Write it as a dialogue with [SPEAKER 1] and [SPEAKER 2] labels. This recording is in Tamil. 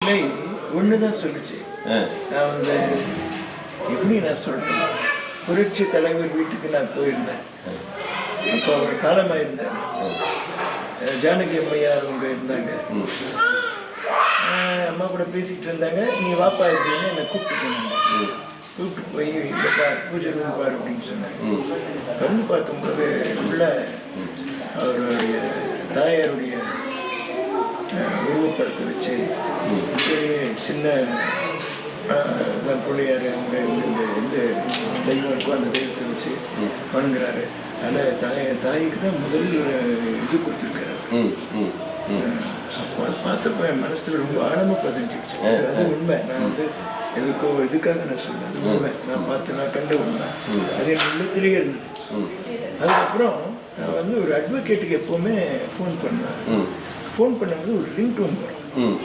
[SPEAKER 1] சிலை ஒன்று தான் சொல்லிச்சு. நான் வந்து எப்படி நான் சொல்கிறேன், புரட்சி தலைவர் வீட்டுக்கு நான் போயிருந்தேன். அப்போ அவர் காலமாக இருந்தார். ஜானகி அம்மையார் அவங்க இருந்தாங்க. அம்மா கூட பேசிக்கிட்டு இருந்தாங்க. நீ வாப்பா அப்படின்னு என்னை கூப்பிட்டு போனாங்க. கூப்பிட்டு போய் இல்லைப்பா பூஜை ரூம் பாரு அப்படின்னு சொன்னாங்க. வந்து பார்க்கும்போது உள்ள அவருடைய தாயாருடைய உருவப்படத்தை வச்சு பெரிய சின்ன பிள்ளையார் அவங்க இந்த எந்த தெய்வம் இருக்கோ அந்த தெய்வத்தை வச்சு வணங்குறாரு. அதில் தாய்க்கு தான் முதல் இது கொடுத்துருக்காரு. அப்போ அதை பார்த்தப்போ என் மனசில் ரொம்ப ஆழமாக பதிஞ்சிடுச்சு. அது உண்மை. நான் வந்து இதுக்காக நான் சொன்னேன். அது உண்மை. நான் கண்ட உண்மை. அது என் உள்ளத்திலேயே இருந்தது. அதுக்கப்புறம் நான் வந்து ஒரு அட்வொகேட்டுக்கு எப்போவுமே ஃபோன் பண்ணுவேன். ஃபோன் பண்ணும்போது ஒரு ரிங் டோன் வரும்.